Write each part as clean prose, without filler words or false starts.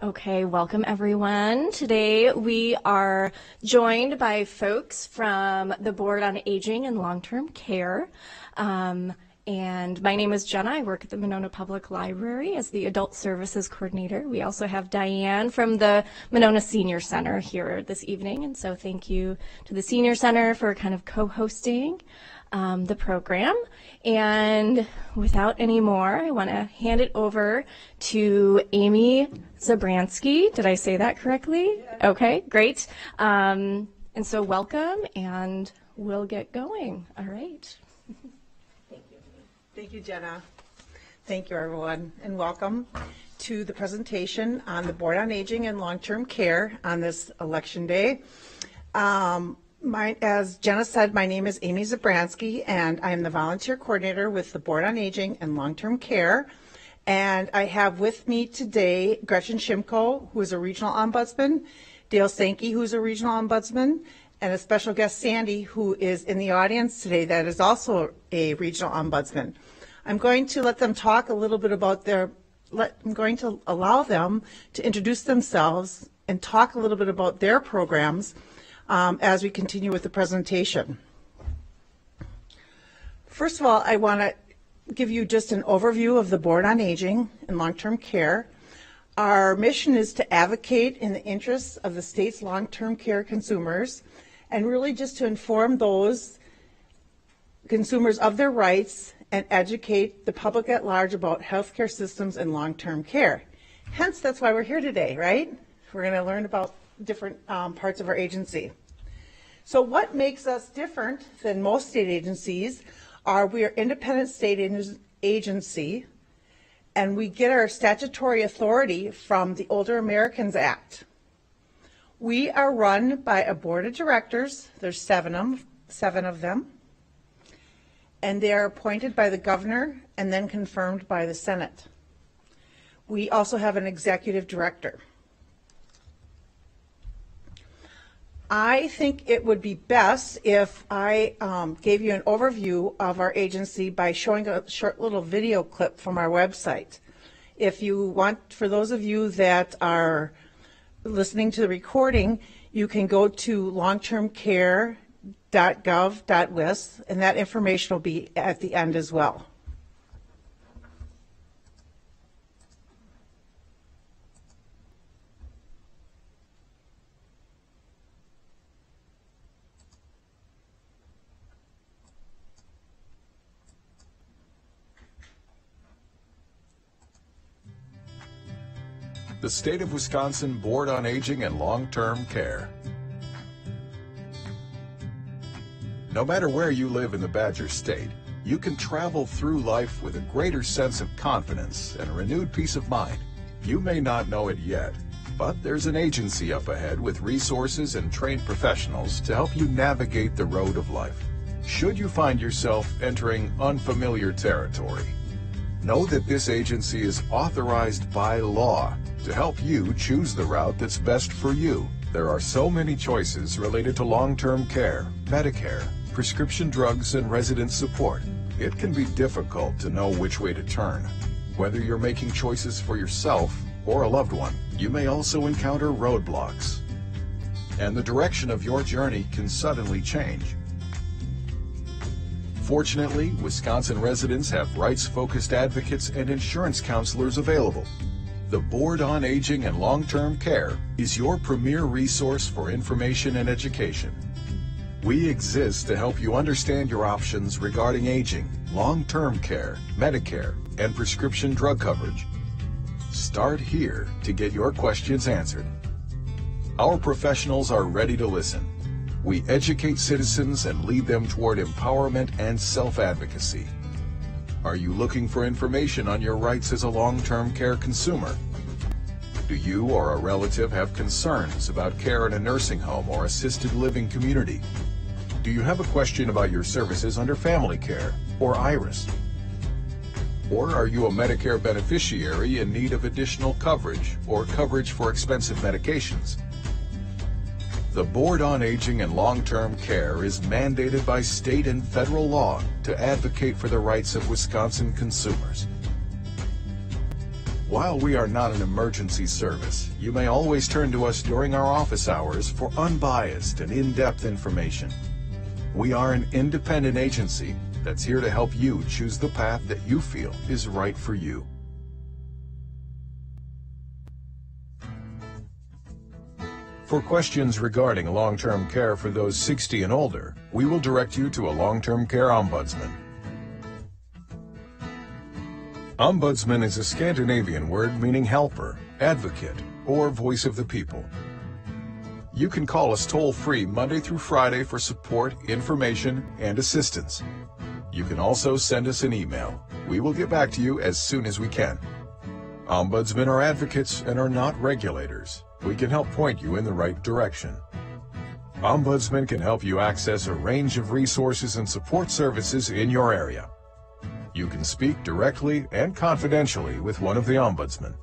Okay, welcome everyone. Today we are joined by folks from the Board on Aging and Long-Term Care. And my name is Jenna. I work at the Monona Public Library as the Adult Services Coordinator. We also have Diane from the Monona Senior Center here this evening. And so thank you to the Senior Center for kind of co-hosting the program. And without any more, I want to hand it over to Amy Zabransky. Did I say that correctly? Yeah. Okay, great. And so welcome, and we'll get going. All right. Thank you, Jenna. Thank you, everyone, and welcome to the presentation on the Board on Aging and Long-Term Care on this election day. As Jenna said, my name is Amy Zabransky, and I am the volunteer coordinator with the Board on Aging and Long-Term Care. And I have with me today Gretchen Shimko, who is a regional ombudsman, Dale Sankey, who is a regional ombudsman, and a special guest, Sandy, who is in the audience today that is also a regional ombudsman. I'm going to let them talk a little bit about I'm going to allow them to introduce themselves and talk a little bit about their programs as we continue with the presentation. First of all, I want to give you just an overview of the Board on Aging and Long-Term Care. Our mission is to advocate in the interests of the state's long-term care consumers, and really just to inform those consumers of their rights and educate the public at large about healthcare systems and long-term care. Hence, that's why we're here today, right? We're going to learn about different parts of our agency. So what makes us different than most state agencies are we are independent state agency, and we get our statutory authority from the Older Americans Act. We are run by a board of directors. There's seven of them, and they are appointed by the governor and then confirmed by the Senate. We also have an executive director. I think it would be best if I gave you an overview of our agency by showing a short little video clip from our website. If you want, for those of you that are listening to the recording, you can go to longtermcare.gov.wis, and that information will be at the end as well. The State of Wisconsin Board on Aging and Long-Term Care. No matter where you live in the Badger State, you can travel through life with a greater sense of confidence and a renewed peace of mind. You may not know it yet, but there's an agency up ahead with resources and trained professionals to help you navigate the road of life. Should you find yourself entering unfamiliar territory, know that this agency is authorized by law to help you choose the route that's best for you. There are so many choices related to long-term care, Medicare, prescription drugs, and resident support. It can be difficult to know which way to turn. Whether you're making choices for yourself or a loved one, you may also encounter roadblocks, and the direction of your journey can suddenly change. Fortunately, Wisconsin residents have rights-focused advocates and insurance counselors available. The Board on Aging and Long-Term Care is your premier resource for information and education. We exist to help you understand your options regarding aging, long-term care, Medicare, and prescription drug coverage. Start here to get your questions answered. Our professionals are ready to listen. We educate citizens and lead them toward empowerment and self-advocacy. Are you looking for information on your rights as a long-term care consumer? Do you or a relative have concerns about care in a nursing home or assisted living community? Do you have a question about your services under Family Care or IRIS? Or are you a Medicare beneficiary in need of additional coverage or coverage for expensive medications? The Board on Aging and Long-Term Care is mandated by state and federal law to advocate for the rights of Wisconsin consumers. While we are not an emergency service, you may always turn to us during our office hours for unbiased and in-depth information. We are an independent agency that's here to help you choose the path that you feel is right for you. For questions regarding long-term care for those 60 and older, we will direct you to a long-term care ombudsman. Ombudsman is a Scandinavian word meaning helper, advocate, or voice of the people. You can call us toll-free Monday through Friday for support, information, and assistance. You can also send us an email. We will get back to you as soon as we can. Ombudsmen are advocates and are not regulators. We can help point you in the right direction. Ombudsman can help you access a range of resources and support services in your area. You can speak directly and confidentially with one of the ombudsmen.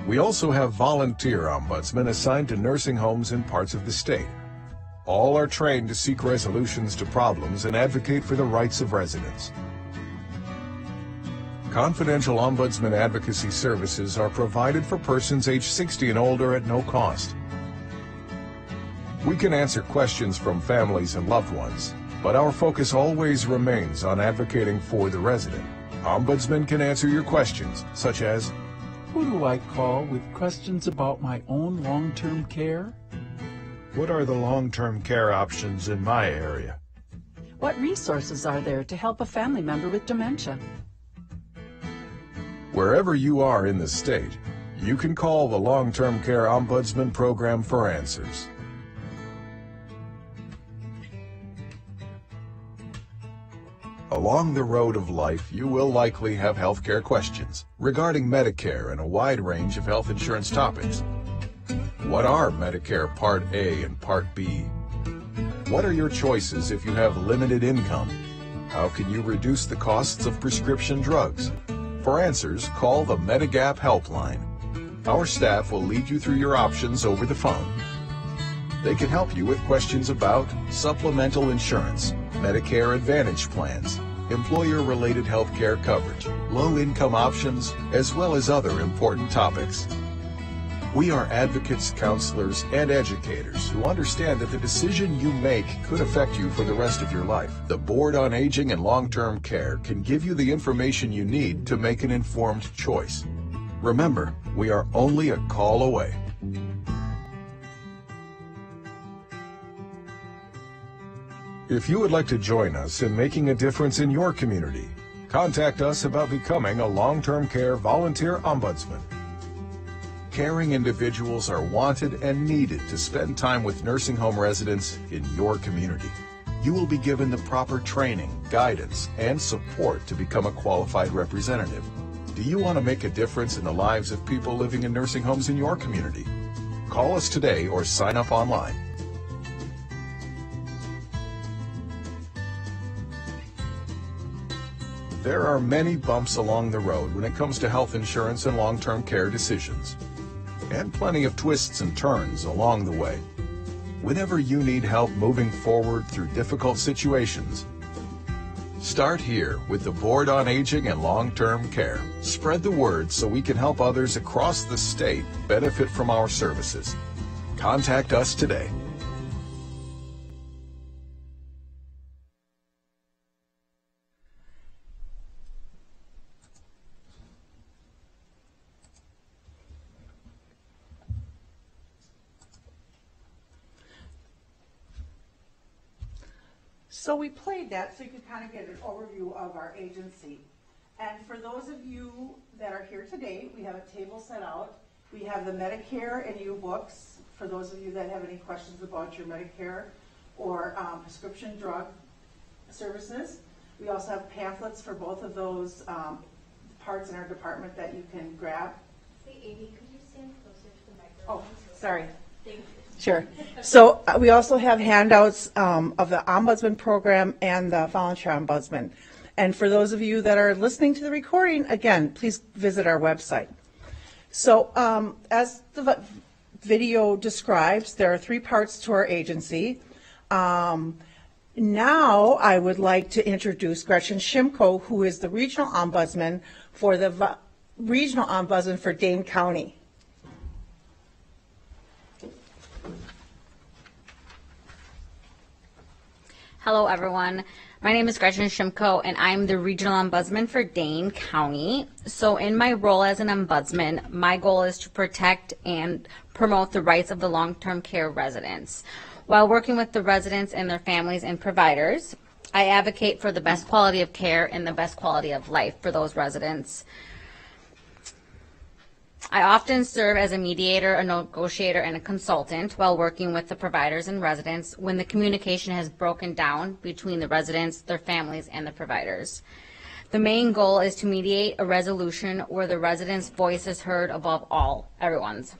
We also have volunteer ombudsmen assigned to nursing homes in parts of the state. All are trained to seek resolutions to problems and advocate for the rights of residents. Confidential ombudsman advocacy services are provided for persons age 60 and older at no cost. We can answer questions from families and loved ones, but our focus always remains on advocating for the resident. Ombudsmen can answer your questions, such as, who do I call with questions about my own long-term care? what are the long-term care options in my area? What resources are there to help a family member with dementia? Wherever you are in the state, you can call the Long-Term Care Ombudsman Program for answers. Along the road of life, you will likely have healthcare questions regarding Medicare and a wide range of health insurance topics. What are Medicare Part A and Part B? What are your choices if you have limited income? How can you reduce the costs of prescription drugs? For answers, call the Medigap helpline. Our staff will lead you through your options over the phone. They can help you with questions about supplemental insurance, Medicare Advantage plans, employer-related health care coverage, low-income options, as well as other important topics. We are advocates, counselors, and educators who understand that the decision you make could affect you for the rest of your life. The Board on Aging and Long-Term Care can give you the information you need to make an informed choice. Remember, we are only a call away. If you would like to join us in making a difference in your community, contact us about becoming a long-term care volunteer ombudsman. Caring individuals are wanted and needed to spend time with nursing home residents in your community. You will be given the proper training, guidance, and support to become a qualified representative. Do you want to make a difference in the lives of people living in nursing homes in your community? Call us today or sign up online. There are many bumps along the road when it comes to health insurance and long-term care decisions, and plenty of twists and turns along the way. Whenever you need help moving forward through difficult situations, start here with the Board on Aging and Long-Term Care. Spread the word so we can help others across the state benefit from our services. Contact us today. So we played that so you could kind of get an overview of our agency. And for those of you that are here today, we have a table set out. We have the Medicare and U books for those of you that have any questions about your Medicare or prescription drug services. We also have pamphlets for both of those parts in our department that you can grab. Hey, Amy, could you stand closer to the Oh, microphone? sorry. Thank you. Sure. So we also have handouts of the Ombudsman program and the Volunteer Ombudsman. And for those of you that are listening to the recording, again, please visit our website. So as the video describes, there are 3 parts to our agency. Now I would like to introduce Gretchen Shimko, who is the Regional Ombudsman for the Regional Ombudsman for Dane County. Hello, everyone. My name is Gretchen Shimko, and I'm the Regional Ombudsman for Dane County. So in my role as an ombudsman, my goal is to protect and promote the rights of the long-term care residents. While working with the residents and their families and providers, I advocate for the best quality of care and the best quality of life for those residents. I often serve as a mediator, a negotiator, and a consultant while working with the providers and residents when the communication has broken down between the residents, their families, and the providers. The main goal is to mediate a resolution where the residents' voice is heard above everyone's.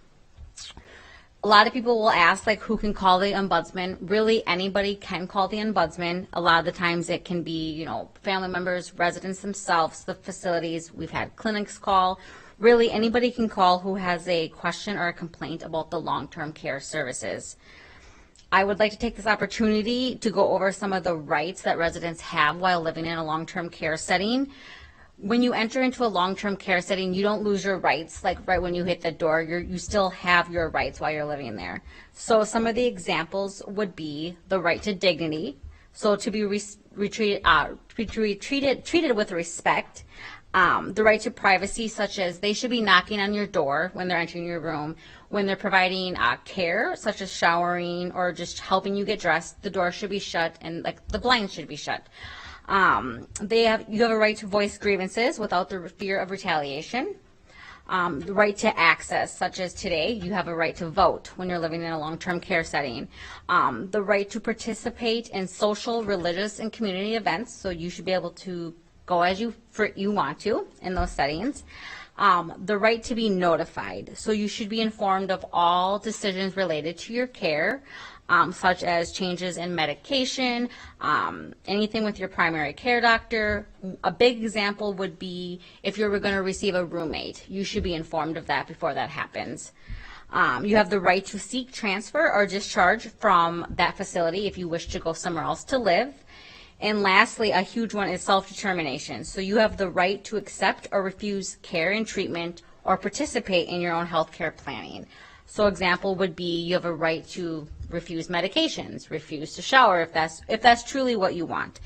A lot of people will ask, like, who can call the ombudsman? Really, anybody can call the ombudsman. A lot of the times it can be, family members, residents themselves, the facilities. We've had clinics call. Really, anybody can call who has a question or a complaint about the long-term care services. I would like to take this opportunity to go over some of the rights that residents have while living in a long-term care setting. When you enter into a long-term care setting, you don't lose your rights, like right when you hit the door. You still have your rights while you're living there. So some of the examples would be the right to dignity, so to be treated with respect. The right to privacy, such as they should be knocking on your door when they're entering your room. When they're providing care, such as showering or just helping you get dressed, the door should be shut and the blinds should be shut. You have a right to voice grievances without the fear of retaliation. The right to access, such as today, you have a right to vote when you're living in a long-term care setting. The right to participate in social, religious, and community events, so you should be able to go as you want to in those settings. The right to be notified. So you should be informed of all decisions related to your care, such as changes in medication, anything with your primary care doctor. A big example would be if you were going to receive a roommate. You should be informed of that before that happens. You have the right to seek transfer or discharge from that facility if you wish to go somewhere else to live. And lastly, a huge one is self-determination. So you have the right to accept or refuse care and treatment or participate in your own health care planning. So example would be you have a right to refuse medications, refuse to shower if that's truly what you want.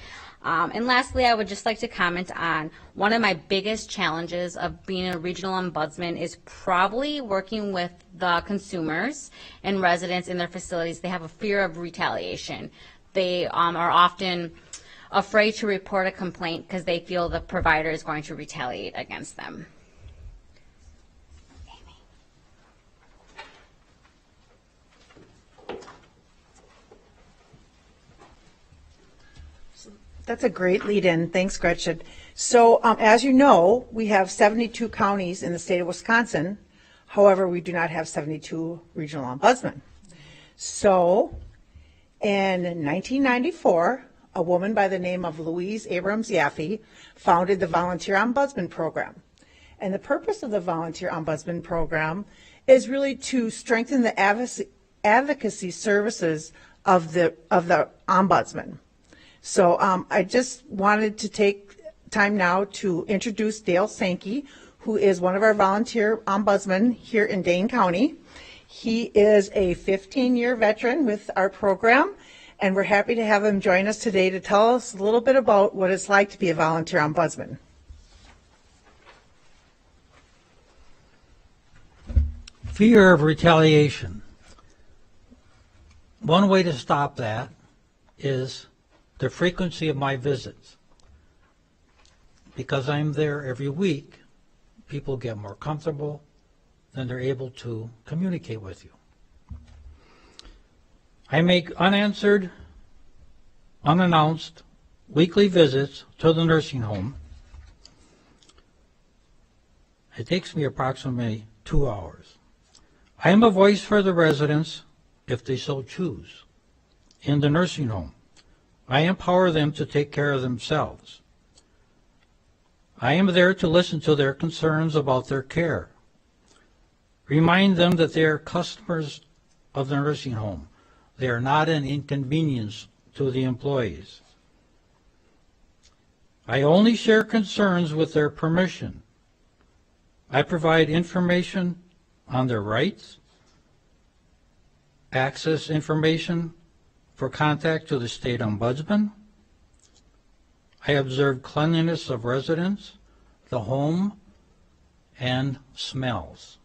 And lastly, I would just like to comment on one of my biggest challenges of being a regional ombudsman is probably working with the consumers and residents in their facilities. They have a fear of retaliation. They are often afraid to report a complaint because they feel the provider is going to retaliate against them. That's a great lead-in. Thanks, Gretchen. So as you know, we have 72 counties in the state of Wisconsin. However, we do not have 72 regional ombudsmen. So in 1994, a woman by the name of Louise Abrams Yaffe founded the Volunteer Ombudsman Program. And the purpose of the Volunteer Ombudsman Program is really to strengthen the advocacy services of the ombudsman. So I just wanted to take time now to introduce Dale Sankey, who is one of our volunteer ombudsmen here in Dane County. He is a 15-year veteran with our program, and we're happy to have him join us today to tell us a little bit about what it's like to be a volunteer ombudsman. Fear of retaliation. One way to stop that is the frequency of my visits. Because I'm there every week, people get more comfortable, then they're able to communicate with you. I make unanswered, unannounced weekly visits to the nursing home. It takes me approximately 2 hours. I am a voice for the residents, if they so choose, in the nursing home. I empower them to take care of themselves. I am there to listen to their concerns about their care. Remind them that they are customers of the nursing home. They are not an inconvenience to the employees. I only share concerns with their permission. I provide information on their rights, access information for contact to the state ombudsman. I observe cleanliness of residents, the home, and smells.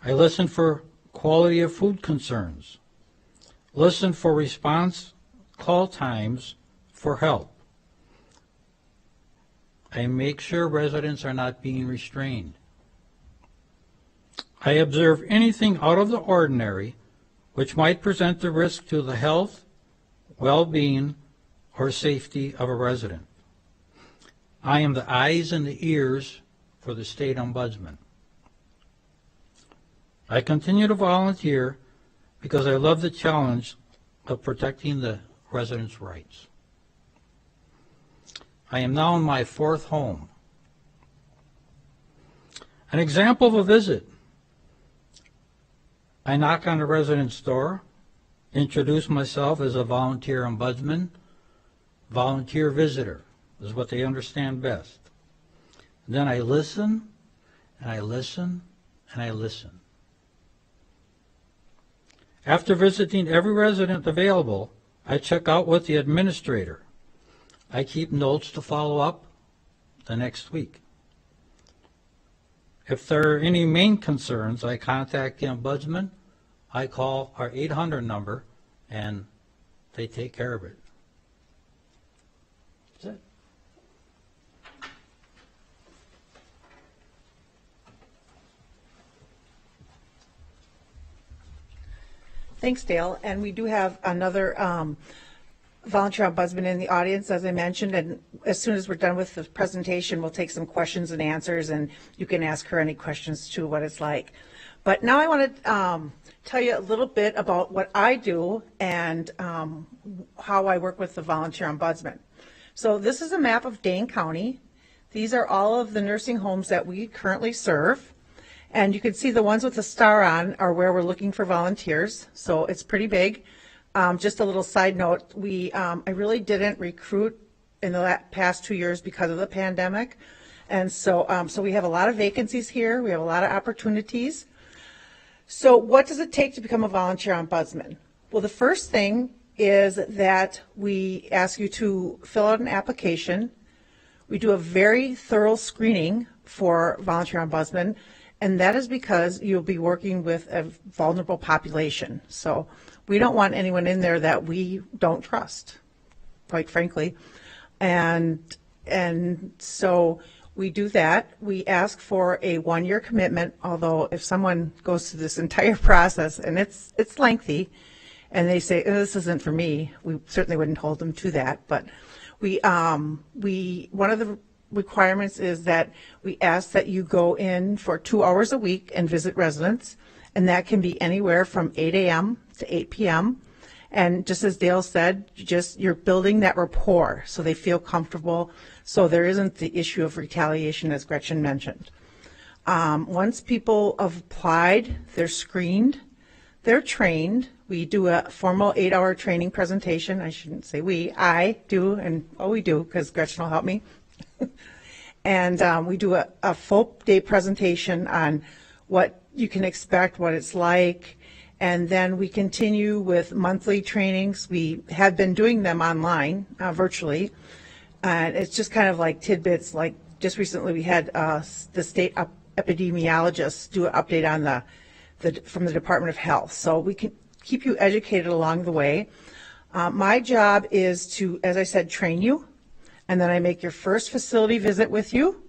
I listen for quality of food concerns, listen for response call times for help. I make sure residents are not being restrained. I observe anything out of the ordinary which might present a risk to the health, well-being, or safety of a resident. I am the eyes and the ears for the state ombudsman. I continue to volunteer because I love the challenge of protecting the residents' rights. I am now in my fourth home. An example of a visit. I knock on a resident's door, introduce myself as a volunteer ombudsman. Volunteer visitor is what they understand best. Then I listen, and I listen, and I listen. After visiting every resident available, I check out with the administrator. I keep notes to follow up the next week. If there are any main concerns, I contact the ombudsman. I call our 800 number, and they take care of it. That's it. Thanks, Dale. And we do have another volunteer ombudsman in the audience, as I mentioned, and as soon as we're done with the presentation, we'll take some questions and answers, and you can ask her any questions too, what it's like. But now I want to tell you a little bit about what I do and how I work with the volunteer ombudsman. So this is a map of Dane County. These are all of the nursing homes that we currently serve. And you can see the ones with the star on are where we're looking for volunteers. So it's pretty big. Just a little side note, I really didn't recruit in the past 2 years because of the pandemic. And so we have a lot of vacancies here. We have a lot of opportunities. So what does it take to become a volunteer ombudsman? Well, the first thing is that we ask you to fill out an application. We do a very thorough screening for volunteer ombudsman, and that is because you'll be working with a vulnerable population. So we don't want anyone in there that we don't trust, quite frankly. And so we do that. We ask for a 1-year commitment, although if someone goes through this entire process, and it's lengthy, and they say, oh, this isn't for me, we certainly wouldn't hold them to that. But one of the requirements is that we ask that you go in for 2 hours a week and visit residents, and that can be anywhere from 8 a.m. to 8 p.m. And just as Dale said, you're building that rapport so they feel comfortable, so there isn't the issue of retaliation, as Gretchen mentioned. Once people have applied, they're screened, they're trained. We do a formal 8-hour training presentation. I shouldn't say we, I do, and we do, because Gretchen will help me. And we do a full day presentation on what you can expect, what it's like, and then we continue with monthly trainings. We have been doing them online, virtually, and it's just kind of like tidbits. Like just recently we had the state epidemiologist do an update on from the Department of Health, so we can keep you educated along the way. My job is to, as I said, train you, and then I make your first facility visit with you,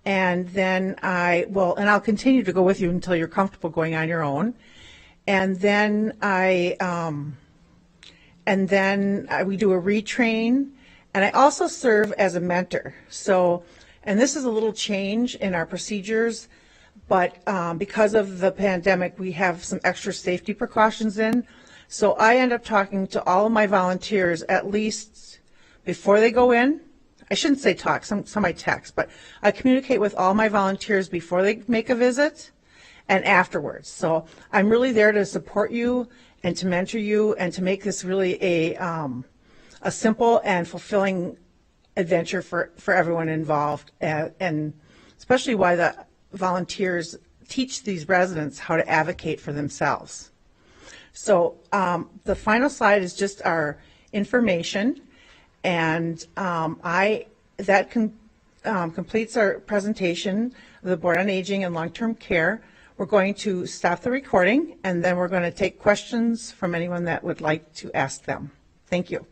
and then I'll continue to go with you until you're comfortable going on your own. And then we do a retrain, and I also serve as a mentor. So, and this is a little change in our procedures, but because of the pandemic, we have some extra safety precautions in. So I end up talking to all of my volunteers at least before they go in. I shouldn't say talk, some I text, but I communicate with all my volunteers before they make a visit and afterwards. So I'm really there to support you and to mentor you and to make this really a simple and fulfilling adventure for everyone involved. And especially why the volunteers teach these residents how to advocate for themselves. So the final slide is just our information, and that completes our presentation of the Board on Aging and Long-Term Care. We're going to stop the recording, and then we're going to take questions from anyone that would like to ask them. Thank you.